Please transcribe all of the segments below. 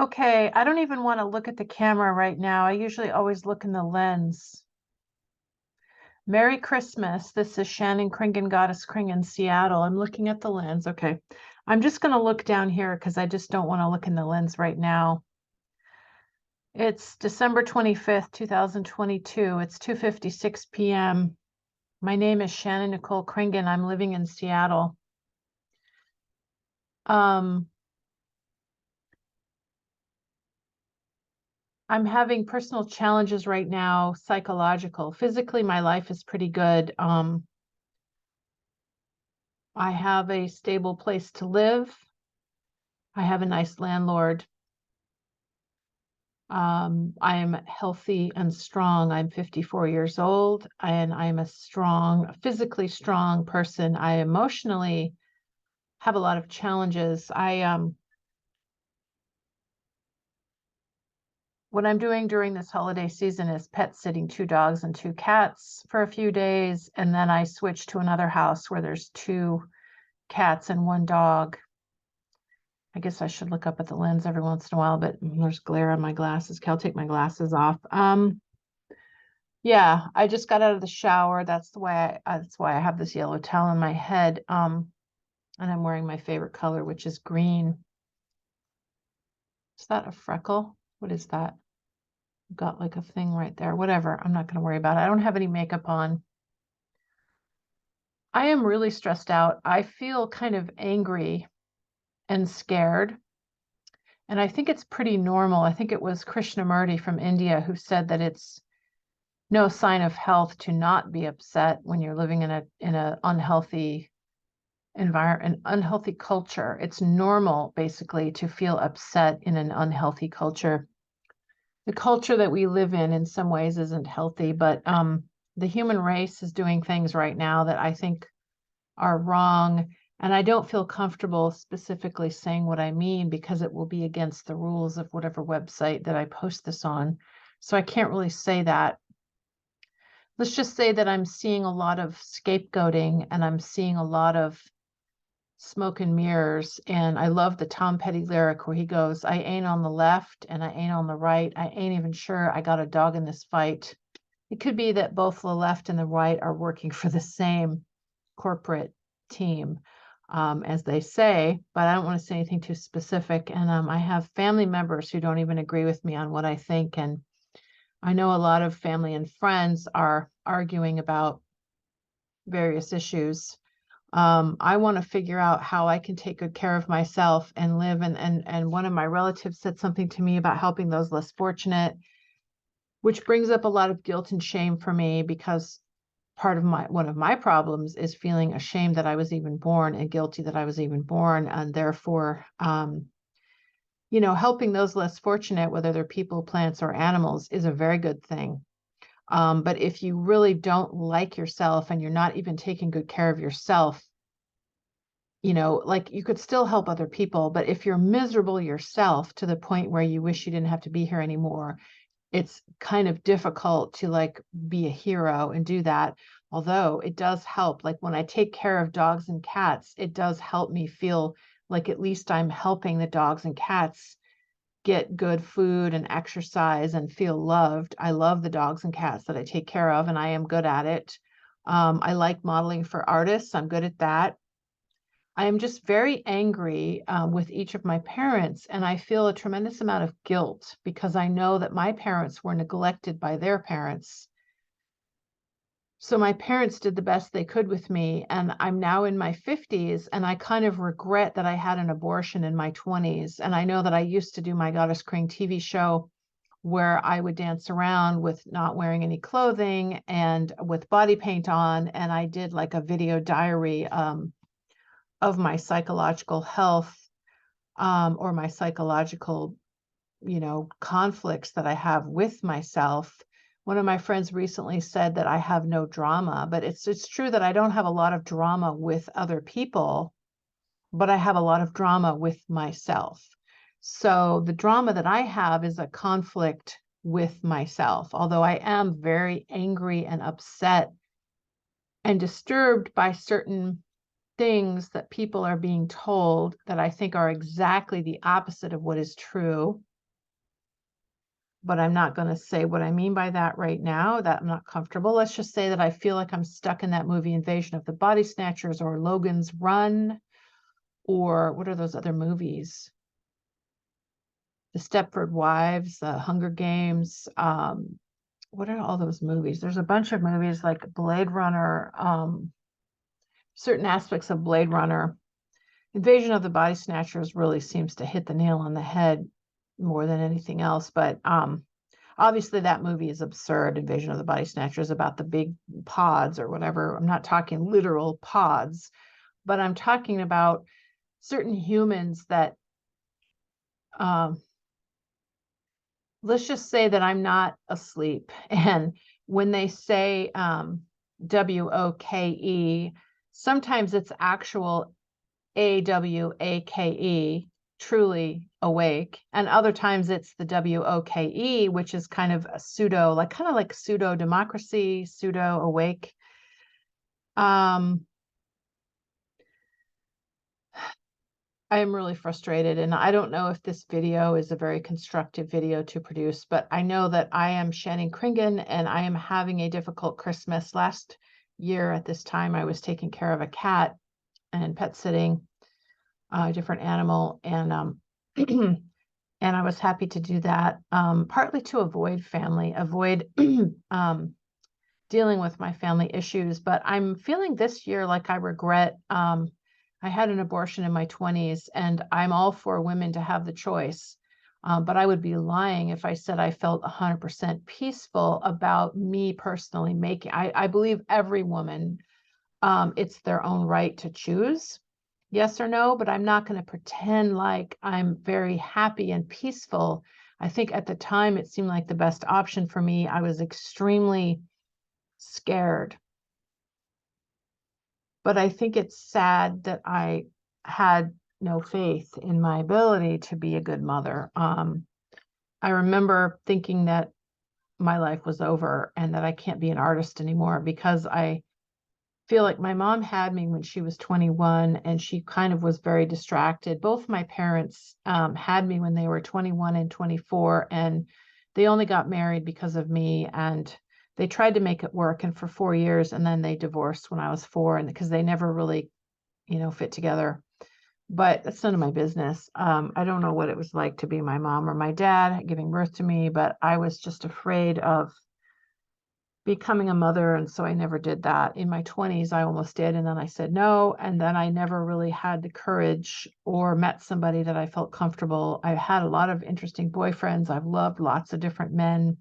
Okay, I don't even want to look at the camera right now. I usually always look in the lens. Merry Christmas. This is Shannon Kringen, Goddess Kring in Seattle. I'm looking at the lens. Okay. I'm just going to look down here because I just don't want to look in the lens right now. It's December 25th, 2022. It's 2:56 p.m. My name is Shannon Nicole Kringen. I'm living in Seattle. I'm having personal challenges right now, psychological. Physically, my life is pretty good. I have a stable place to live. I have a nice landlord. I'm healthy and strong. I'm 54 years old and I'm a strong, physically strong person. I emotionally have a lot of challenges. What I'm doing during this holiday season is pet sitting 2 dogs and 2 cats for a few days. And then I switch to another house where there's 2 cats and 1 dog. I guess I should look up at the lens every once in a while, but there's glare on my glasses. I'll take my glasses off. Yeah, I just got out of the shower. That's why I have this yellow towel on my head. And I'm wearing my favorite color, which is green. Is that a freckle? What is that? Got like a thing right there. Whatever. I'm not going to worry about it. I don't have any makeup on. I am really stressed out. I feel kind of angry and scared. And I think it's pretty normal. I think it was Krishnamurti from India who said that it's no sign of health to not be upset when you're living in a unhealthy environment, an unhealthy culture. It's normal basically to feel upset in an unhealthy culture. The culture that we live in some ways isn't healthy, but the human race is doing things right now that I think are wrong. And I don't feel comfortable specifically saying what I mean because it will be against the rules of whatever website that I post this on. So I can't really say that. Let's just say that I'm seeing a lot of scapegoating and I'm seeing a lot of smoke and mirrors. And I love the Tom Petty lyric where he goes, I ain't on the left and I ain't on the right. I ain't even sure I got a dog in this fight. It could be that both the left and the right are working for the same corporate team, as they say, but I don't want to say anything too specific. And I have family members who don't even agree with me on what I think. And I know a lot of family and friends are arguing about various issues. I want to figure out how I can take good care of myself and live. And one of my relatives said something to me about helping those less fortunate, which brings up a lot of guilt and shame for me because one of my problems is feeling ashamed that I was even born and guilty that I was even born. And therefore, helping those less fortunate, whether they're people, plants, or animals, is a very good thing. But if you really don't like yourself and you're not even taking good care of yourself, like you could still help other people, but if you're miserable yourself to the point where you wish you didn't have to be here anymore, it's kind of difficult to like be a hero and do that. Although it does help. Like when I take care of dogs and cats, it does help me feel like at least I'm helping the dogs and cats get good food and exercise and feel loved. I love the dogs and cats that I take care of, and I am good at it. I like modeling for artists. I'm good at that. I am just very angry with each of my parents, and I feel a tremendous amount of guilt because I know that my parents were neglected by their parents. So my parents did the best they could with me, and I'm now in my 50s, and I kind of regret that I had an abortion in my 20s. And I know that I used to do my Goddess Kring TV show where I would dance around with not wearing any clothing and with body paint on, and I did like a video diary of my psychological health or my psychological, conflicts that I have with myself. One of my friends recently said that I have no drama, but it's true that I don't have a lot of drama with other people, but I have a lot of drama with myself. So the drama that I have is a conflict with myself, although I am very angry and upset and disturbed by certain things that people are being told that I think are exactly the opposite of what is true. but I'm not going to say what I mean by that right now, that I'm not comfortable. Let's just say that I feel like I'm stuck in that movie Invasion of the Body Snatchers or Logan's Run, or what are those other movies? The Stepford Wives, the Hunger Games. What are all those movies? There's a bunch of movies like Blade Runner, certain aspects of Blade Runner. Invasion of the Body Snatchers really seems to hit the nail on the head more than anything else. But obviously that movie is absurd. Invasion of the Body Snatchers, about the big pods or whatever. I'm not talking literal pods, but I'm talking about certain humans that, let's just say that I'm not asleep. And when they say WOKE, sometimes it's actual AWAKE, truly awake. And other times it's the WOKE, which is kind of a pseudo, like kind of like pseudo democracy, pseudo awake. I am really frustrated, and I don't know if this video is a very constructive video to produce, but I know that I am Shannon Kringen, and I am having a difficult Christmas. Last year at this time, I was taking care of a cat and pet sitting a different animal, and and I was happy to do that, partly to avoid dealing with my family issues. But I'm feeling this year like I regret. I had an abortion in my 20s, and I'm all for women to have the choice. But I would be lying if I said I felt 100% peaceful about me personally making. I believe every woman, it's their own right to choose, yes or no, but I'm not going to pretend like I'm very happy and peaceful. I think at the time it seemed like the best option for me. I was extremely scared. But I think it's sad that I had no faith in my ability to be a good mother. I remember thinking that my life was over and that I can't be an artist anymore, because I feel like my mom had me when she was 21, and she kind of was very distracted. Both my parents had me when they were 21 and 24, and they only got married because of me, and they tried to make it work, and for 4 years, and then they divorced when I was 4, and because they never really, fit together. But that's none of my business. I don't know what it was like to be my mom or my dad giving birth to me, but I was just afraid of becoming a mother, and so I never did that. In my 20s, I almost did, and then I said no, and then I never really had the courage or met somebody that I felt comfortable. I've had a lot of interesting boyfriends. I've loved lots of different men.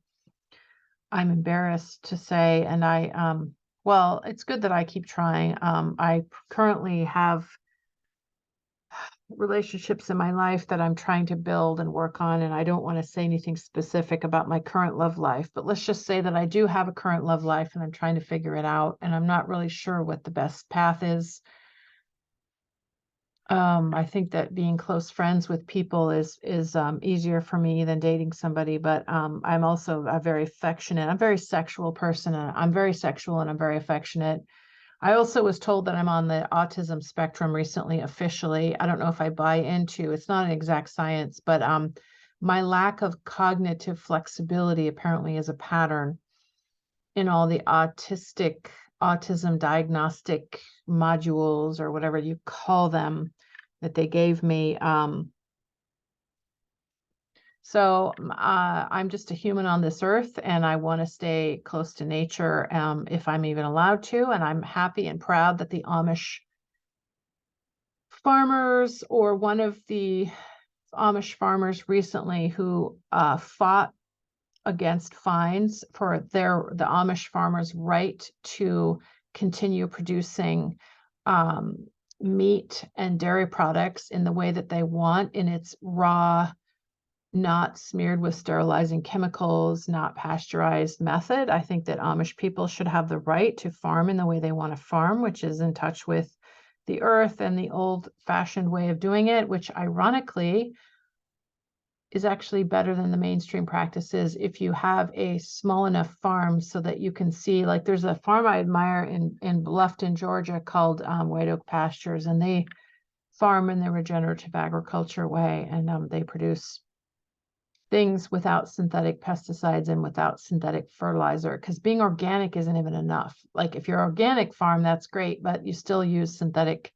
I'm embarrassed to say, and well, it's good that I keep trying. I currently have relationships in my life that I'm trying to build and work on, and I don't want to say anything specific about my current love life, but let's just say that I do have a current love life, and I'm trying to figure it out, and I'm not really sure what the best path is. I think that being close friends with people is easier for me than dating somebody, but I'm also a very affectionate, I'm a very sexual person, and I'm very sexual and I'm very affectionate. I also was told that I'm on the autism spectrum recently, officially. I don't know if I buy into, it's not an exact science, but my lack of cognitive flexibility apparently is a pattern in all the autism diagnostic modules, or whatever you call them, that they gave me. So I'm just a human on this earth, and I want to stay close to nature, if I'm even allowed to. And I'm happy and proud that the Amish farmers, or one of the Amish farmers recently, who fought against fines for the Amish farmers' right to continue producing meat and dairy products in the way that they want, in its raw, not smeared with sterilizing chemicals, not pasteurized method. I think that Amish people should have the right to farm in the way they want to farm, which is in touch with the earth and the old-fashioned way of doing it, which ironically is actually better than the mainstream practices if you have a small enough farm so that you can see. Like, there's a farm I admire in Bluffton, Georgia, called White Oak Pastures, and they farm in the regenerative agriculture way, and they produce things without synthetic pesticides and without synthetic fertilizer, because being organic isn't even enough. Like if you're organic farm, that's great, but you still use synthetic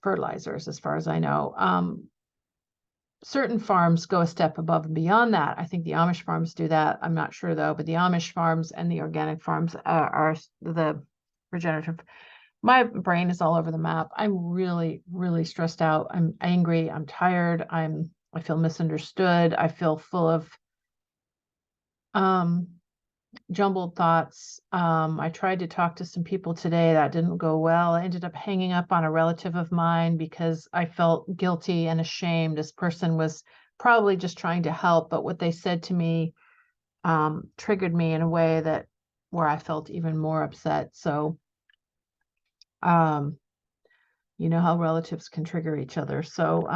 fertilizers, as far as I know. Certain farms go a step above and beyond that. I think the Amish farms do that. I'm not sure though, but the Amish farms and the organic farms are the regenerative. My brain is all over the map. I'm really, really stressed out. I'm angry. I'm tired. I feel misunderstood. I feel full of jumbled thoughts. I tried to talk to some people today. That didn't go well. I ended up hanging up on a relative of mine because I felt guilty and ashamed. This person was probably just trying to help, but what they said to me triggered me in a way that where I felt even more upset. So, you know how relatives can trigger each other. So,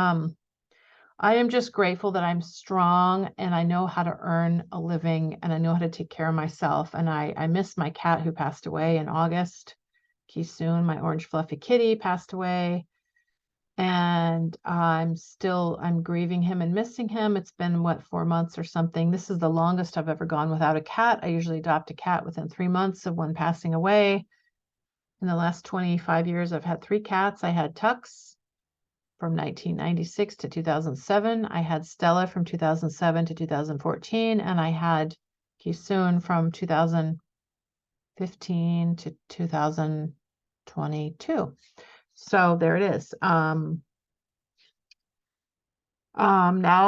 I am just grateful that I'm strong and I know how to earn a living and I know how to take care of myself. And I miss my cat who passed away in August. Soon, my orange fluffy kitty passed away. And I'm grieving him and missing him. It's been, what, 4 months or something. This is the longest I've ever gone without a cat. I usually adopt a cat within 3 months of one passing away. In the last 25 years, I've had 3 cats. I had Tux from 1996 to 2007. I had Stella from 2007 to 2014, and I had Kisun from 2015 to 2022. So there it is. Now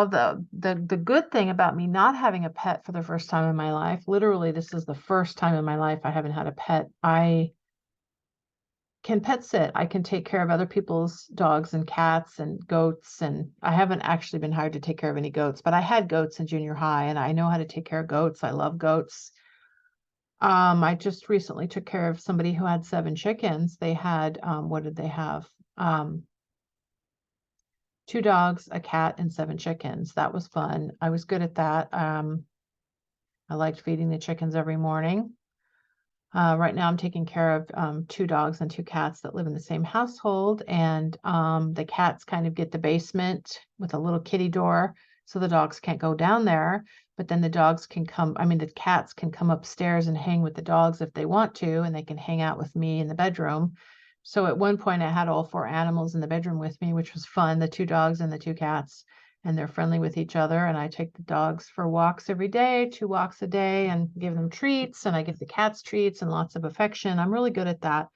the good thing about me not having a pet for the first time in my life, literally, this is the first time in my life I haven't had a pet. I can pet sit. I can take care of other people's dogs and cats and goats. And I haven't actually been hired to take care of any goats, but I had goats in junior high and I know how to take care of goats. I love goats. I just recently took care of somebody who had 7 chickens. They had, what did they have? 2 dogs, a cat, and 7 chickens. That was fun. I was good at that. I liked feeding the chickens every morning. Right now I'm taking care of 2 dogs and 2 cats that live in the same household, and the cats kind of get the basement with a little kitty door, so the dogs can't go down there, but then the cats can come upstairs and hang with the dogs if they want to, and they can hang out with me in the bedroom. So at one point I had all 4 animals in the bedroom with me, which was fun, the 2 dogs and the 2 cats. And they're friendly with each other. And I take the dogs for walks every day, 2 walks a day, and give them treats. And I give the cats treats and lots of affection. I'm really good at that.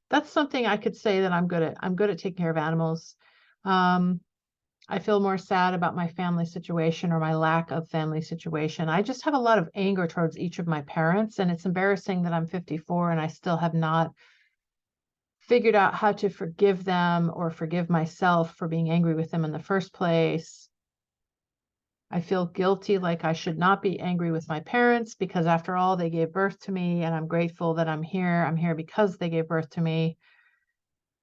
That's something I could say that I'm good at. I'm good at taking care of animals. I feel more sad about my family situation or my lack of family situation. I just have a lot of anger towards each of my parents. And it's embarrassing that I'm 54 and I still have not figured out how to forgive them or forgive myself for being angry with them in the first place. I feel guilty, like I should not be angry with my parents because after all, they gave birth to me and I'm grateful that I'm here. I'm here because they gave birth to me.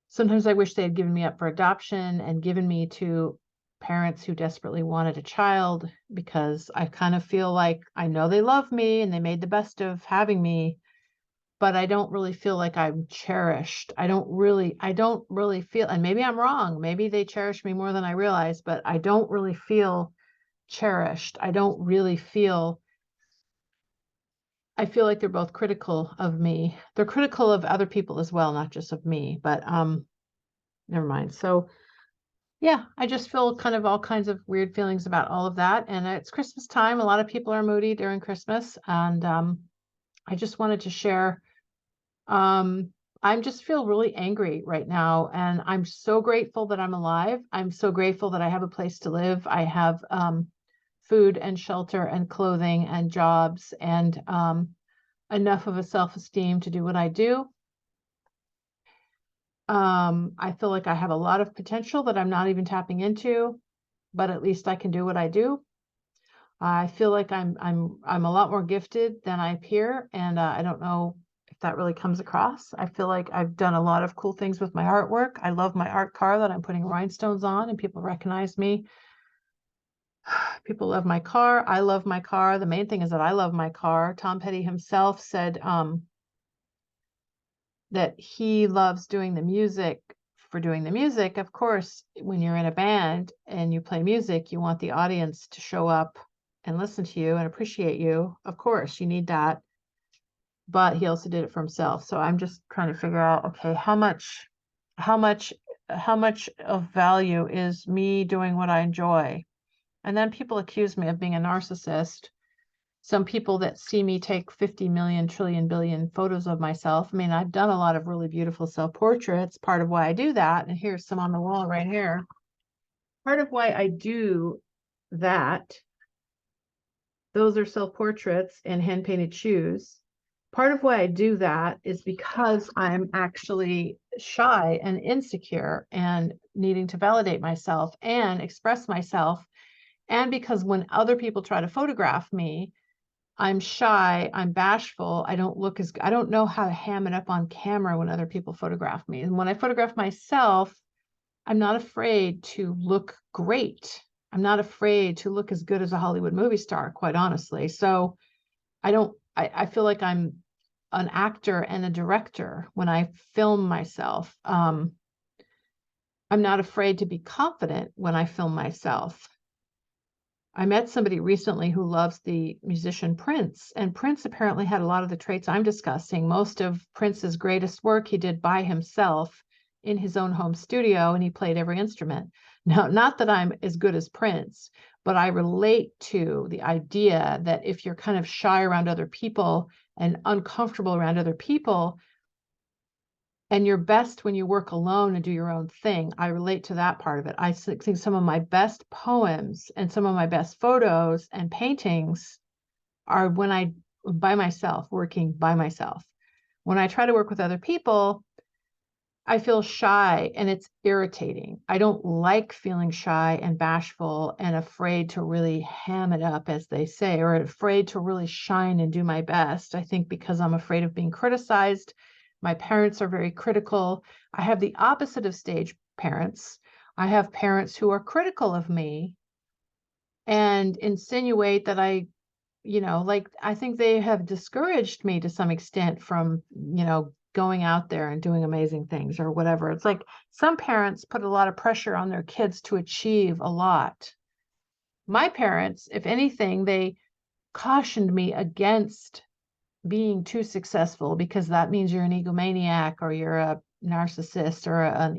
Sometimes I wish they had given me up for adoption and given me to parents who desperately wanted a child, because I kind of feel like I know they love me and they made the best of having me, but I don't really feel like I'm cherished. I don't really feel, and maybe I'm wrong. Maybe they cherish me more than I realize, but I don't really feel cherished. I feel like they're both critical of me. They're critical of other people as well, not just of me, but never mind. So yeah, I just feel kind of all kinds of weird feelings about all of that. And it's Christmas time. A lot of people are moody during Christmas. And I just wanted to share. I just feel really angry right now, and I'm so grateful that I'm alive. I'm so grateful that I have a place to live. I have food and shelter and clothing and jobs and enough of a self-esteem to do what I do. I feel like I have a lot of potential that I'm not even tapping into, but at least I can do what I do. I feel like I'm a lot more gifted than I appear, and I don't know if that really comes across. I feel like I've done a lot of cool things with my artwork. I love my art car that I'm putting rhinestones on, and people recognize me. People love my car. I love my car. The main thing is that I love my car. Tom Petty himself said that he loves doing the music for doing the music, of course, when you're in a band and you play music, you want the audience to show up and listen to you and appreciate you. Of course, you need that. But he also did it for himself. So I'm just trying to figure out, okay, how much of value is me doing what I enjoy? And then people accuse me of being a narcissist. Some people that see me take 50 million, trillion, billion photos of myself. I mean, I've done a lot of really beautiful self-portraits, part of why I do that. And here's some on the wall right here. Part of why I do that, those are self-portraits and hand-painted shoes. Part of why I do that is because I'm actually shy and insecure and needing to validate myself and express myself. And because when other people try to photograph me, I'm shy, I'm bashful, I don't know how to ham it up on camera when other people photograph me. And when I photograph myself, I'm not afraid to look great. I'm not afraid to look as good as a Hollywood movie star, quite honestly. So I feel like I'm an actor and a director when I film myself. I'm not afraid to be confident when I film myself. I met somebody recently who loves the musician Prince, and Prince apparently had a lot of the traits I'm discussing. Most of Prince's greatest work he did by himself in his own home studio, and he played every instrument. Now, not that I'm as good as Prince, but I relate to the idea that if you're kind of shy around other people and uncomfortable around other people, and you're best when you work alone and do your own thing. I relate to that part of it. I think some of my best poems and some of my best photos and paintings are when I by myself, working by myself. When I try to work with other people, I feel shy and it's irritating. I don't like feeling shy and bashful and afraid to really ham it up, as they say, or afraid to really shine and do my best. I think because I'm afraid of being criticized. My parents are very critical. I have the opposite of stage parents. I have parents who are critical of me and insinuate that I think they have discouraged me to some extent from, going out there and doing amazing things or whatever. It's like some parents put a lot of pressure on their kids to achieve a lot. My parents, if anything, they cautioned me against being too successful because that means you're an egomaniac or you're a narcissist or an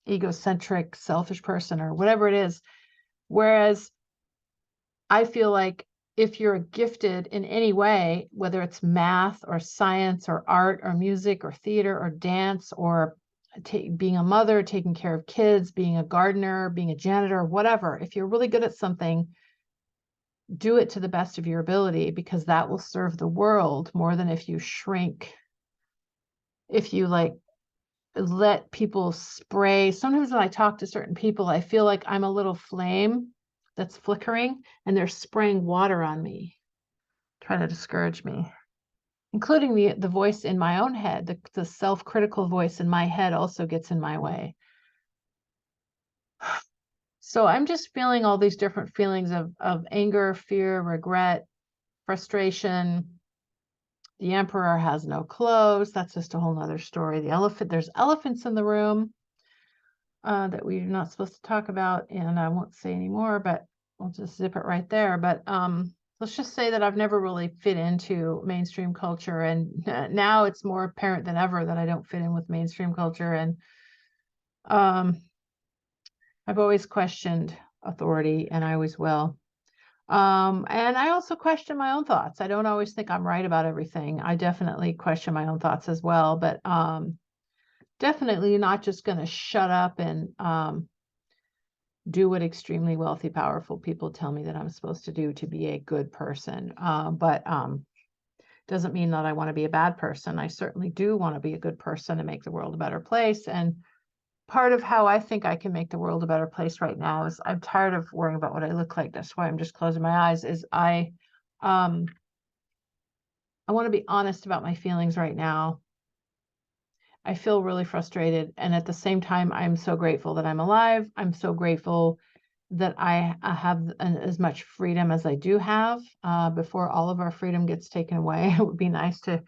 egocentric, selfish person or whatever it is. Whereas I feel like if you're gifted in any way, whether it's math or science or art or music or theater or dance or being a mother, taking care of kids, being a gardener, being a janitor, whatever, if you're really good at something, do it to the best of your ability because that will serve the world more than if you shrink. If you let people spray. Sometimes when I talk to certain people, I feel like I'm a little flame that's flickering and they're spraying water on me, trying to discourage me, including the voice in my own head. The self-critical voice in my head also gets in my way. So I'm just feeling all these different feelings of anger, fear, regret, frustration. The emperor has no clothes. That's just a whole nother story. There's elephants in the room that we're not supposed to talk about, and I won't say anymore, but we'll just zip it right there. But let's just say that I've never really fit into mainstream culture, and now it's more apparent than ever that I don't fit in with mainstream culture. And I've always questioned authority, and I always will. And I also question my own thoughts. I don't always think I'm right about everything. I definitely question my own thoughts as well, but definitely not just going to shut up and do what extremely wealthy, powerful people tell me that I'm supposed to do to be a good person. But doesn't mean that I want to be a bad person. I certainly do want to be a good person and make the world a better place. And part of how I think I can make the world a better place right now is I'm tired of worrying about what I look like. That's why I'm just closing my eyes. I want to be honest about my feelings right now. I feel really frustrated. And at the same time, I'm so grateful that I'm alive. I'm so grateful that I have as much freedom as I do have before all of our freedom gets taken away. It would be nice to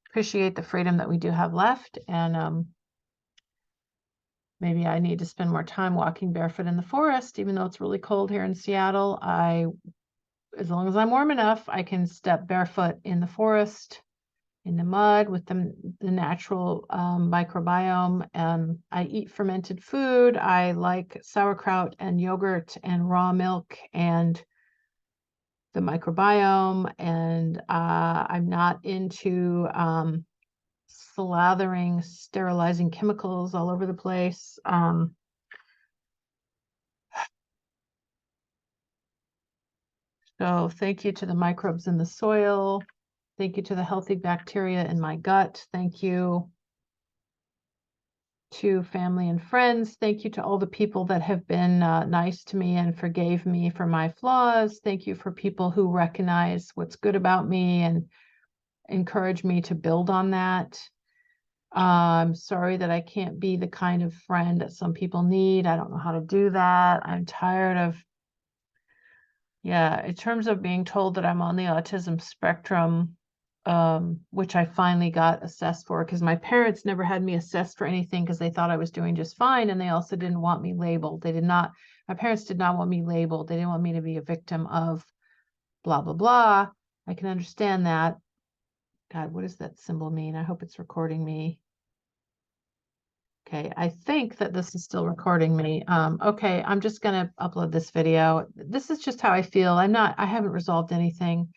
appreciate the freedom that we do have left. And Maybe I need to spend more time walking barefoot in the forest, even though it's really cold here in Seattle. As long as I'm warm enough, I can step barefoot in the forest, in the mud with the natural microbiome. I eat fermented food. I like sauerkraut and yogurt and raw milk and the microbiome. And I'm not into slathering, sterilizing chemicals all over the place. So thank you to the microbes in the soil. Thank you to the healthy bacteria in my gut. Thank you to family and friends. Thank you to all the people that have been nice to me and forgave me for my flaws. Thank you for people who recognize what's good about me and encourage me to build on that. I'm sorry that I can't be the kind of friend that some people need. I don't know how to do that. I'm tired of, yeah, in terms of being told that I'm on the autism spectrum, which I finally got assessed for because my parents never had me assessed for anything because they thought I was doing just fine. And they also didn't want me labeled. My parents did not want me labeled. They didn't want me to be a victim of blah, blah, blah. I can understand that. God, what does that symbol mean? I hope it's recording me. Okay, I think that this is still recording me. Okay, I'm just gonna upload this video. This is just how I feel. I haven't resolved anything.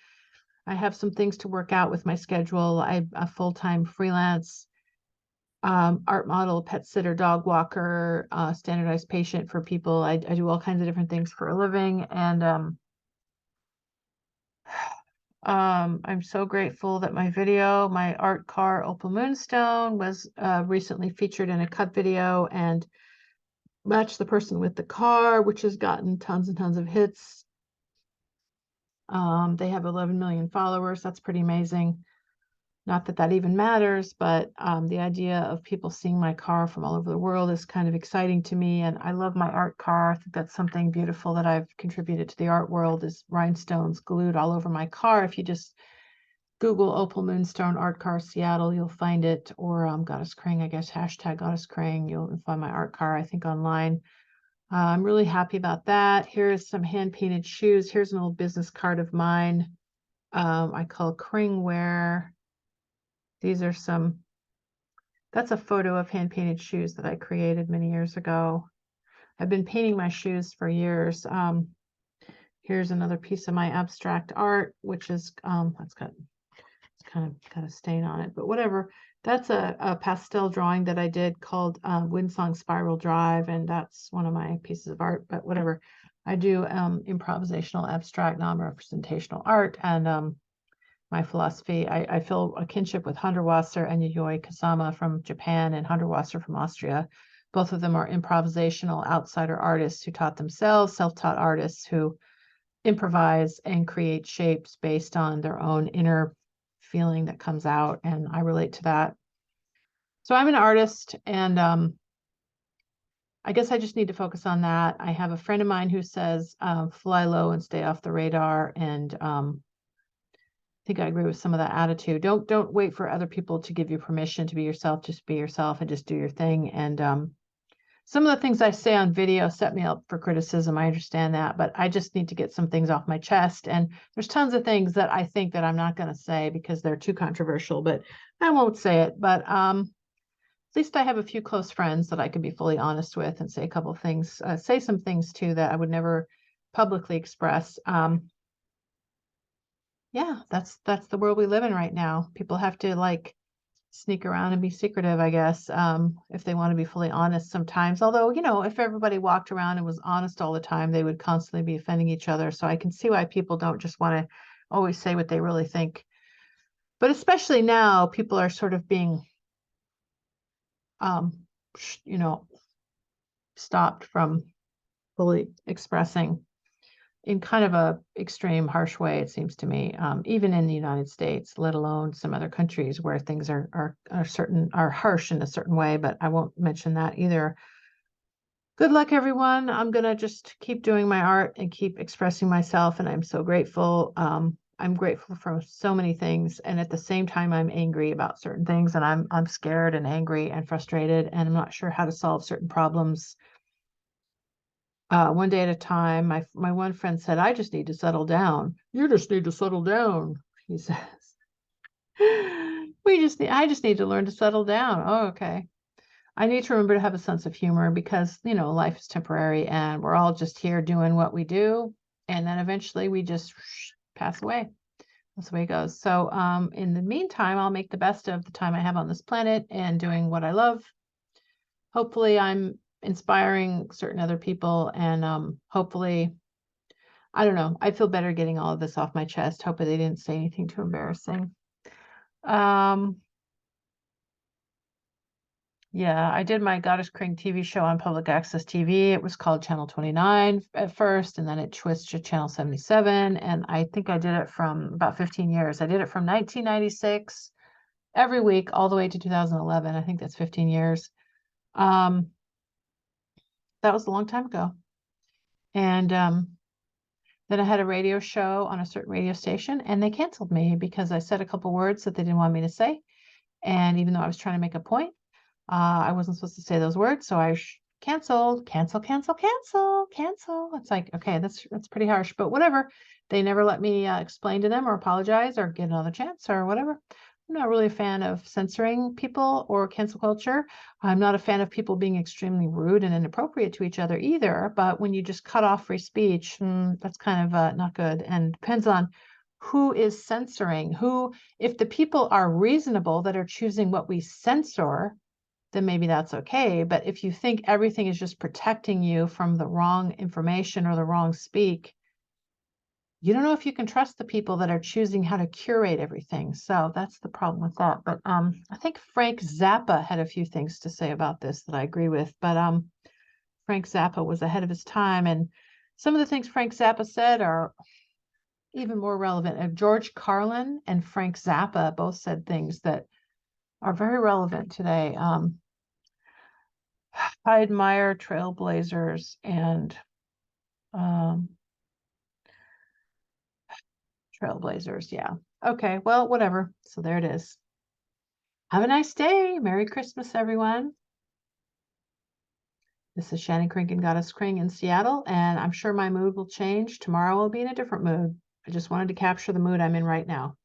I have some things to work out with my schedule. I'm a full-time freelance art model, pet sitter, dog walker, standardized patient for people. I do all kinds of different things for a living. And I'm so grateful that my art car, Opal Moonstone, was recently featured in a cut video and Match the Person with the Car, which has gotten tons and tons of hits. They have 11 million followers. That's pretty amazing. Not that that even matters, but the idea of people seeing my car from all over the world is kind of exciting to me. And I love my art car. I think that's something beautiful that I've contributed to the art world is rhinestones glued all over my car. If you just Google Opal Moonstone Art Car Seattle, you'll find it, or Goddess Kring, I guess, hashtag Goddess Kring. You'll find my art car, I think, online. I'm really happy about that. Here's some hand-painted shoes. Here's an old business card of mine. I call KRING wear. These are that's a photo of hand-painted shoes that I created many years ago. I've been painting my shoes for years. Here's another piece of my abstract art, which is, it's kind of got a stain on it, but whatever. That's a pastel drawing that I did called Windsong Spiral Drive, and that's one of my pieces of art, but whatever. I do improvisational, abstract, non-representational art, and my philosophy, I feel a kinship with Hundertwasser and Yayoi Kusama from Japan and Hundertwasser from Austria. Both of them are improvisational outsider artists who taught themselves, self-taught artists who improvise and create shapes based on their own inner feeling that comes out, and I relate to that. So I'm an artist, and I guess I just need to focus on that. I have a friend of mine who says fly low and stay off the radar, and I think I agree with some of that attitude. Don't wait for other people to give you permission to be yourself. Just be yourself and just do your thing. And some of the things I say on video set me up for criticism. I understand that, but I just need to get some things off my chest. And there's tons of things that I think that I'm not going to say because they're too controversial, but I won't say it. But at least I have a few close friends that I can be fully honest with and say a couple of things, say some things too that I would never publicly express. Yeah, that's the world we live in right now. People have to like sneak around and be secretive, I guess, if they want to be fully honest sometimes. Although, if everybody walked around and was honest all the time, they would constantly be offending each other. So I can see why people don't just want to always say what they really think. But especially now, people are sort of being, stopped from fully expressing in kind of a extreme, harsh way, it seems to me, even in the United States, let alone some other countries where things are harsh in a certain way, but I won't mention that either. Good luck, everyone. I'm gonna just keep doing my art and keep expressing myself, and I'm so grateful. I'm grateful for so many things, and at the same time, I'm angry about certain things, and I'm scared and angry and frustrated, and I'm not sure how to solve certain problems. One day at a time. My one friend said, "I just need to settle down." You just need to settle down, he says. I just need to learn to settle down. Oh, okay. I need to remember to have a sense of humor because, life is temporary and we're all just here doing what we do. And then eventually we just pass away. That's the way it goes. So, in the meantime, I'll make the best of the time I have on this planet and doing what I love. Hopefully, I'm inspiring certain other people, and hopefully, I don't know. I feel better getting all of this off my chest. Hopefully, they didn't say anything too embarrassing. Um, Yeah, I did my Goddess Kring TV show on public access TV. It was called Channel 29 at first, and then it switched to Channel 77. And I think I did it from about 15 years. I did it from 1996 every week all the way to 2011. I think that's 15 years. Um, that was a long time ago. And then I had a radio show on a certain radio station, and they canceled me because I said a couple words that they didn't want me to say. And even though I was trying to make a point, I wasn't supposed to say those words, so I canceled, cancel, cancel, cancel, cancel. It's like, okay, that's pretty harsh, but whatever. They never let me explain to them or apologize or get another chance or whatever. I'm not really a fan of censoring people or cancel culture. I'm not a fan of people being extremely rude and inappropriate to each other either. But when you just cut off free speech, that's kind of not good. And depends on who is censoring. If the people are reasonable that are choosing what we censor, then maybe that's okay. But if you think everything is just protecting you from the wrong information or the wrong speak, you don't know if you can trust the people that are choosing how to curate everything. So that's the problem with that. But I think Frank Zappa had a few things to say about this that I agree with. But Frank Zappa was ahead of his time, and some of the things Frank Zappa said are even more relevant. George Carlin and Frank Zappa both said things that are very relevant today. I admire trailblazers and um, trailblazers. Yeah. Okay. Well, whatever. So there it is. Have a nice day. Merry Christmas, everyone. This is Shannon Kringen, Goddess Kring in Seattle, and I'm sure my mood will change. Tomorrow I'll be in a different mood. I just wanted to capture the mood I'm in right now.